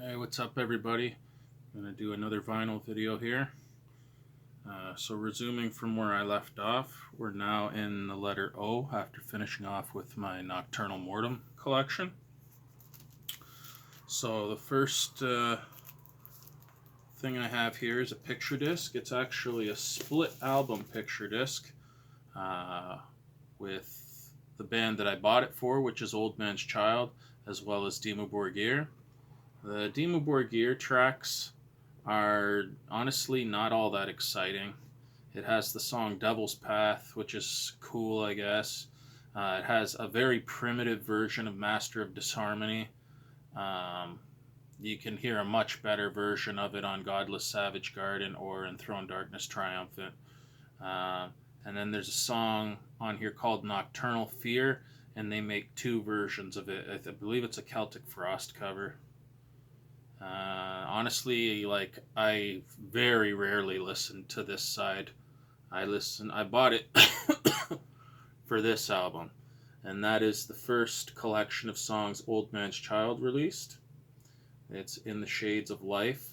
Hey, what's up everybody? I'm going to do another vinyl video here. So resuming from where I left off, we're now in the letter O after finishing off with my Nocturnal Mortem collection. So the first thing I have here is a picture disc. It's actually a split album picture disc with the band that I bought it for, which is Old Man's Child, as well as Dimmu Borgir. The Dimmu Borgir tracks are honestly not all that exciting. It has the song Devil's Path, which is cool, I guess. It has a very primitive version of Master of Disharmony. You can hear a much better version of it on Godless Savage Garden or Enthroned Darkness Triumphant. And then there's a song on here called Nocturnal Fear, and they make two versions of it. I believe it's a Celtic Frost cover. Honestly, I very rarely listen to this side. I bought it for this album, and that is the first collection of songs Old Man's Child released. It's In the Shades of Life,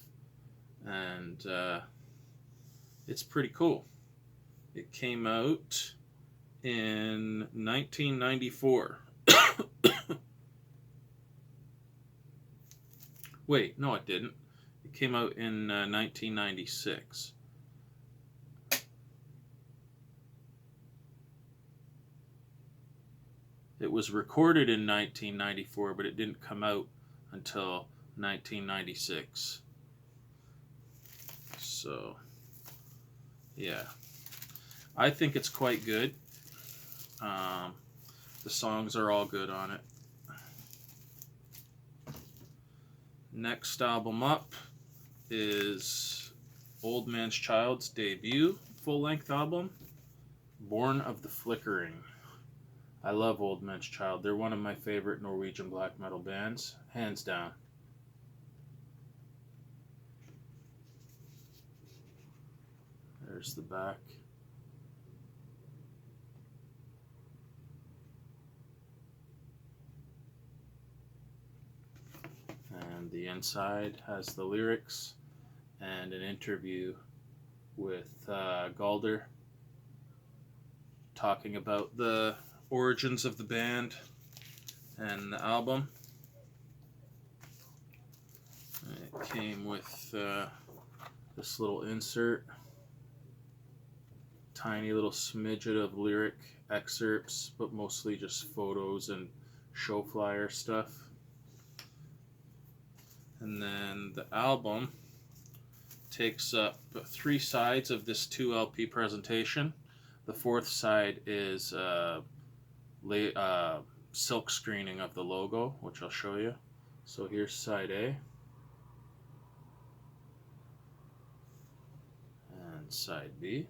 and it's pretty cool. It came out in 1994. Wait, no it didn't. It came out in 1996. It was recorded in 1994, but it didn't come out until 1996. So, yeah. I think it's quite good. The songs are all good on it. Next album up is Old Man's Child's debut full-length album, Born of the Flickering. I love Old Man's Child. They're one of my favorite Norwegian black metal bands, hands down. There's the back. And the inside has the lyrics and an interview with Galder talking about the origins of the band and the album. It came with this little insert, tiny little smidget of lyric excerpts, but mostly just photos and show flyer stuff. And then the album takes up 3 sides of this 2 LP presentation. The 4th side is silk screening of the logo, which I'll show you. So here's side A. And side B.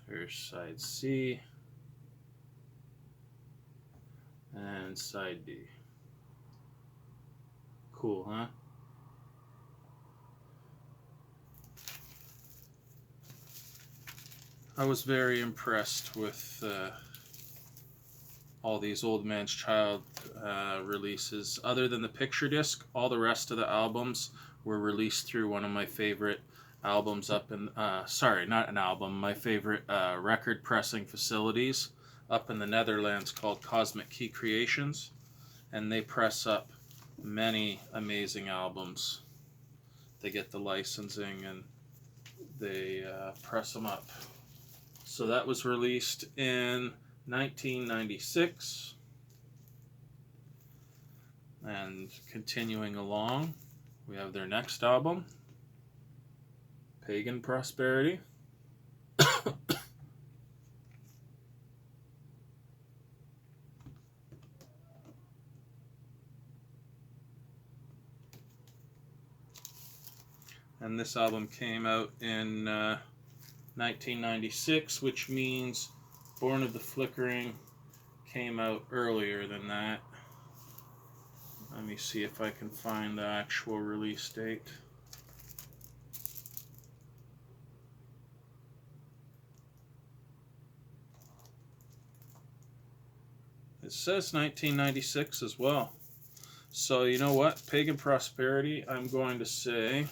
Here's side C and side D. Cool, huh? I was very impressed with all these Old Man's Child releases. Other than the picture disc, all the rest of the albums were released through one of my favorite albums up in, sorry, not an album, my favorite record pressing facilities up in the Netherlands called Cosmic Key Creations, and they press up many amazing albums. They get the licensing and they press them up. So that was released in 1996. And continuing along, we have their next album, Pagan Prosperity. And this album came out in 1996, which means Born of the Flickering came out earlier than that. Let me see if I can find the actual release date. It says 1996 as well. So you know what? Pagan Prosperity, I'm going to say,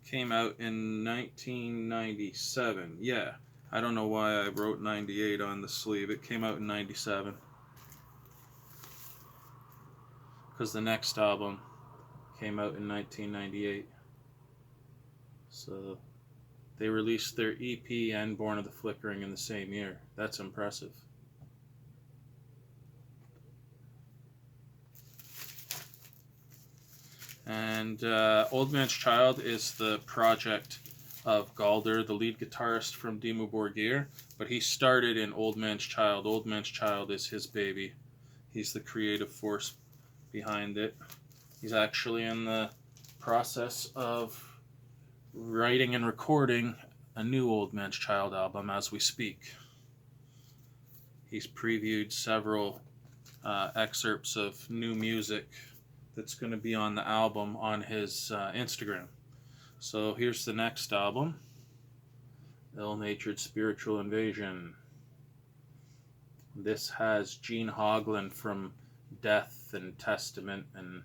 came out in 1997. Yeah. I don't know why I wrote 98 on the sleeve. It came out in 97. Because the next album came out in 1998. So they released their EP and Born of the Flickering in the same year. That's impressive. And Old Man's Child is the project of Galder, the lead guitarist from Dimmu Borgir, but he started in Old Man's Child. Old Man's Child is his baby. He's the creative force behind it. He's actually in the process of writing and recording a new Old Man's Child album as we speak. He's previewed several excerpts of new music that's going to be on the album on his Instagram. So here's the next album, Ill-Natured Spiritual Invasion. This has Gene Hoglan from Death and Testament and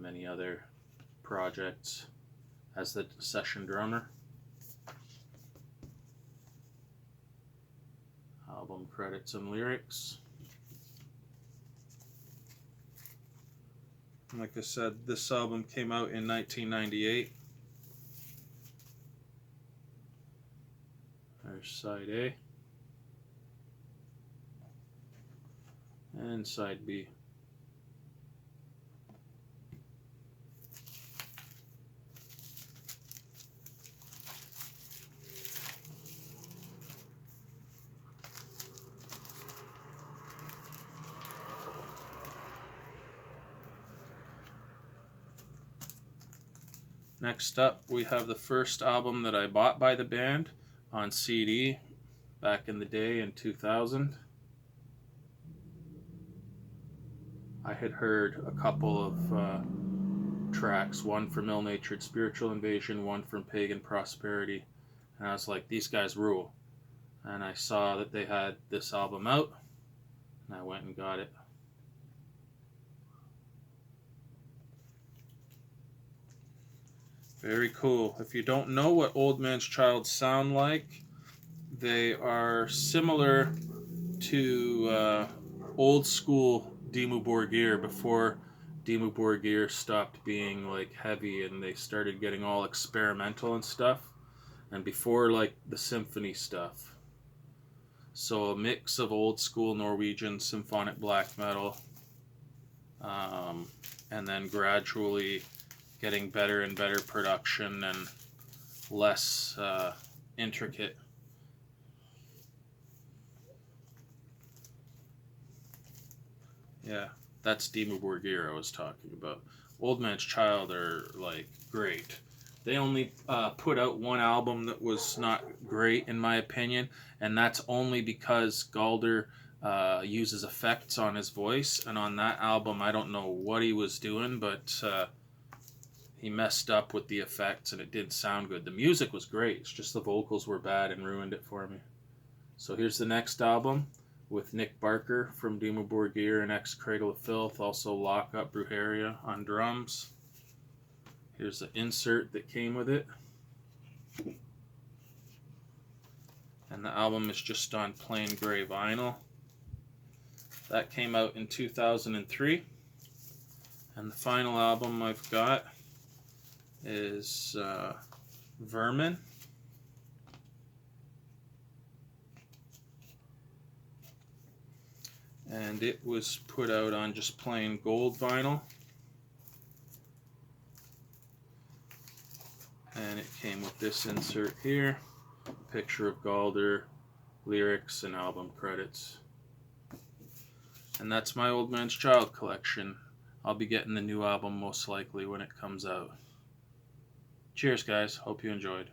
many other projects as the session drummer. Album credits and lyrics. Like I said, this album came out in 1998. There's side A and side B. Next up, we have the first album that I bought by the band on CD back in the day in 2000. I had heard a couple of tracks, one from Ill-Natured Spiritual Invasion, one from Pagan Prosperity, and I was like, these guys rule. And I saw that they had this album out, and I went and got it. Very cool. If you don't know what Old Man's Child sound like, they are similar to old school Dimmu Borgir before Dimmu Borgir stopped being like heavy and they started getting all experimental and stuff, and before like the symphony stuff. So a mix of old school Norwegian symphonic black metal, and then gradually getting better and better production and less intricate. Yeah, that's Dimmu Borgir I was talking about. Old Man's Child are like great. They only put out one album that was not great in my opinion, and that's only because Galder uses effects on his voice, and on that album I don't know what he was doing, but he messed up with the effects and it didn't sound good. The music was great, it's just the vocals were bad and ruined it for me. So here's the next album with Nick Barker from Dimmu Borgir and ex Cradle of Filth, also Lock Up Brujeria on drums. Here's the insert that came with it. And the album is just on plain gray vinyl. That came out in 2003. And the final album I've got is Vermin. And it was put out on just plain gold vinyl. And it came with this insert here, a picture of Galder, lyrics, and album credits. And that's my Old Man's Child collection. I'll be getting the new album most likely when it comes out. Cheers, guys. Hope you enjoyed.